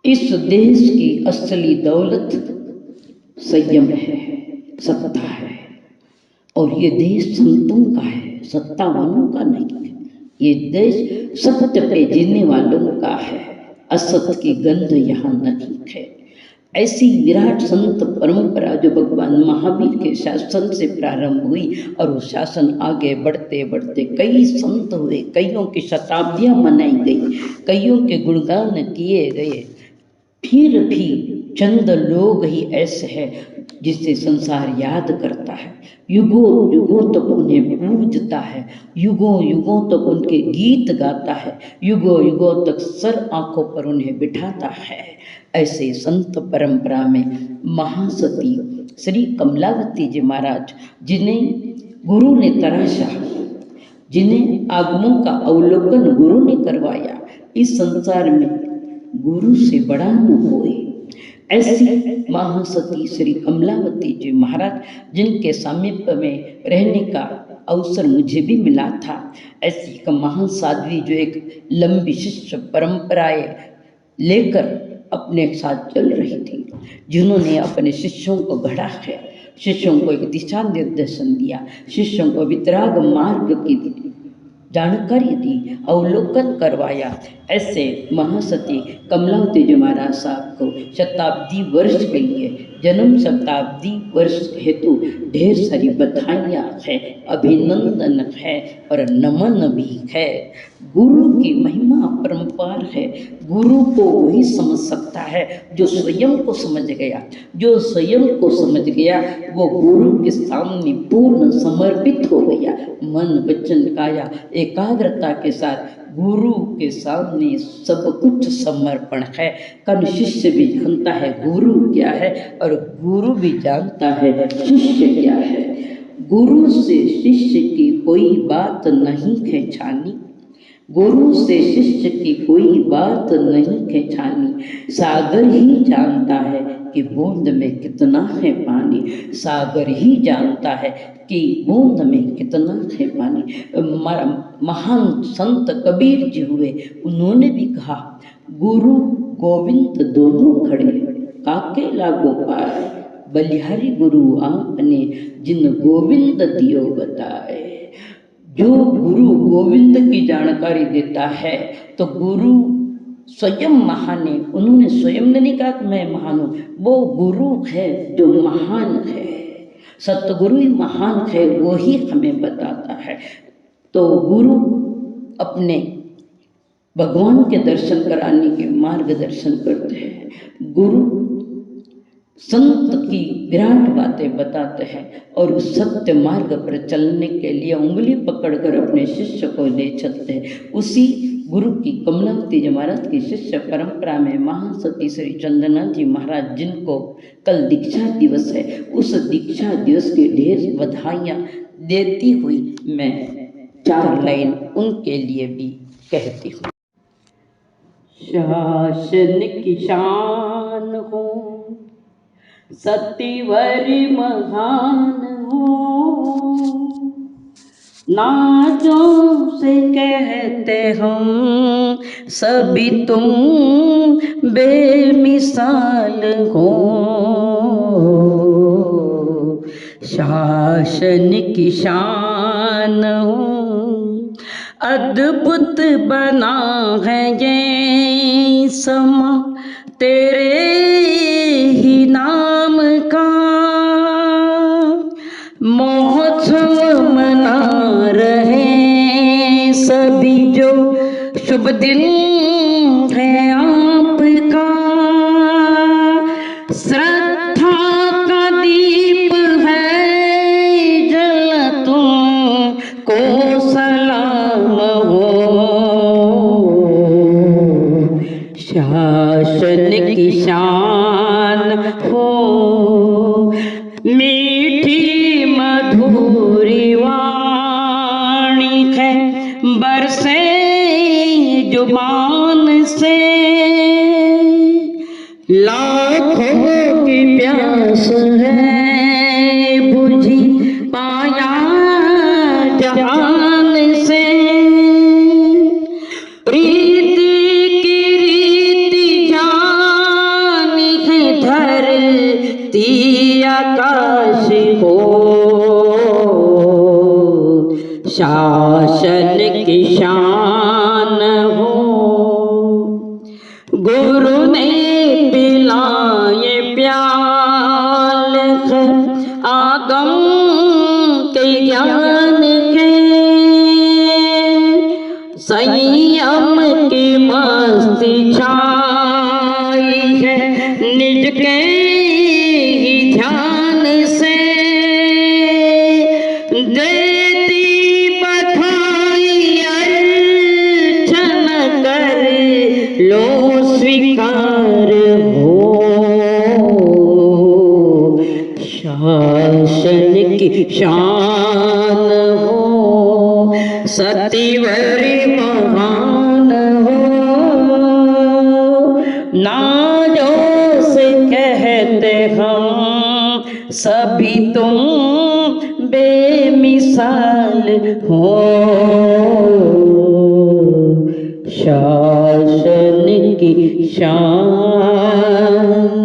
इस देश की असली दौलत संयम है, सत्ता है। और ये देश संतों का है, सत्तावानों का नहीं है। ये देश सत्य पे जीने वालों का है, असत्य की गंध यहाँ नहीं है। ऐसी विराट संत परंपरा जो भगवान महावीर के शासन से प्रारंभ हुई और वो शासन आगे बढ़ते बढ़ते कई संत हुए, कईयों की शताब्दियां मनाई गई, कईयों के गुणगान किए गए, फिर भी चंद लोग ही ऐसे हैं जिसे संसार याद करता है, युगों युगों तक उन्हें पूजता है, युगों युगों तक उनके गीत गाता है, युगों युगों तक सर आंखों पर उन्हें बिठाता है। ऐसे संत परंपरा में महासती श्री कमलावती जी महाराज, जिन्हें गुरु ने तराशा, जिन्हें आगमों का अवलोकन गुरु ने करवाया, इस संसार में गुरु से बड़ा न कोई। ऐसी महासती श्री कमलावती जी महाराज, जिनके सामीप्य में रहने का अवसर मुझे भी मिला था, ऐसी एक महान साध्वी जो एक लंबी शिष्य परंपराएं लेकर अपने साथ चल रही थी, जिन्होंने अपने शिष्यों को गढ़ा है, शिष्यों को एक दिशा निर्देशन दिया, शिष्यों को वितराग मार्ग की जानकारी दी, अवलोकन करवाया। ऐसे महासती कमलावती जी महाराज साहब को शताब्दी वर्ष के लिए, जन्म शताब्दी वर्ष हेतु ढेर सारी बधाइयाँ है, अभिनंदन है और नमन भी है। गुरु की महिमा अपरंपार है। गुरु को वही समझ सकता है जो स्वयं को समझ गया। जो स्वयं को समझ गया वो गुरु के सामने पूर्ण समर्पित हो गया। मन वचन काया एकाग्रता के साथ गुरु के सामने सब कुछ समर्पण है। कल शिष्य भी जानता है गुरु क्या है और गुरु भी जानता है शिष्य क्या है। गुरु से शिष्य की कोई बात नहीं खेचानी, गुरु से शिष्य की कोई बात नहीं खेचानी। सागर ही जानता है कि बूंद में कितना है पानी, सागर ही जानता है कि बूंद में कितना है पानी। महान संत कबीर जी हुए, उन्होंने भी कहा गुरु गोविंद दोनों खड़े, काके लागो पाए, बलिहारी गुरु आपने जिन गोविंद दियो बताए। जो गुरु गोविंद की जानकारी देता है तो गुरु स्वयं महान है। उन्होंने स्वयं ने नहीं कहा कि मैं महान हूँ, वो गुरु है जो महान है। सतगुरु ही महान है, वो ही हमें बताता है। तो गुरु अपने भगवान के दर्शन कराने के मार्गदर्शन करते हैं। गुरु संत की विराट बातें बताते हैं और उस सत्य मार्ग पर चलने के लिए उंगली पकड़कर अपने शिष्य को ले चलते हैं। उसी गुरु की कमलावती जी महाराज की शिष्य परंपरा में महासती श्री चंदना जी महाराज, जिनको कल दीक्षा दिवस है, उस दीक्षा दिवस की ढेर बधाइयाँ देती हुई मैं 4 लाइन उनके लिए भी कहती हूँ। शासन की शान हो, सत्यवर महान हो, नाजों से कहते हम सभी तुम बेमिसाल हो। शासन की शान हो, अद्भुत बना है ये समा तेरे ही नाम का। महोत्सव मना रहे सभी जो शुभ दिन है आपका। श्रद्धा का दीप है जल तुमको सलाम हो। शासन की शान हो, मीठी मधुरी वाणी है, बरसे जुबान से लाखों की प्यास है, बुझी पाया जहान से। प्रीति की रीति जान लो स्वीकार हो, शासन की शान हो, सतीवरी महान हो, नाजो से कहते हम सभी तुम बेमिसाल हो, शासन की शान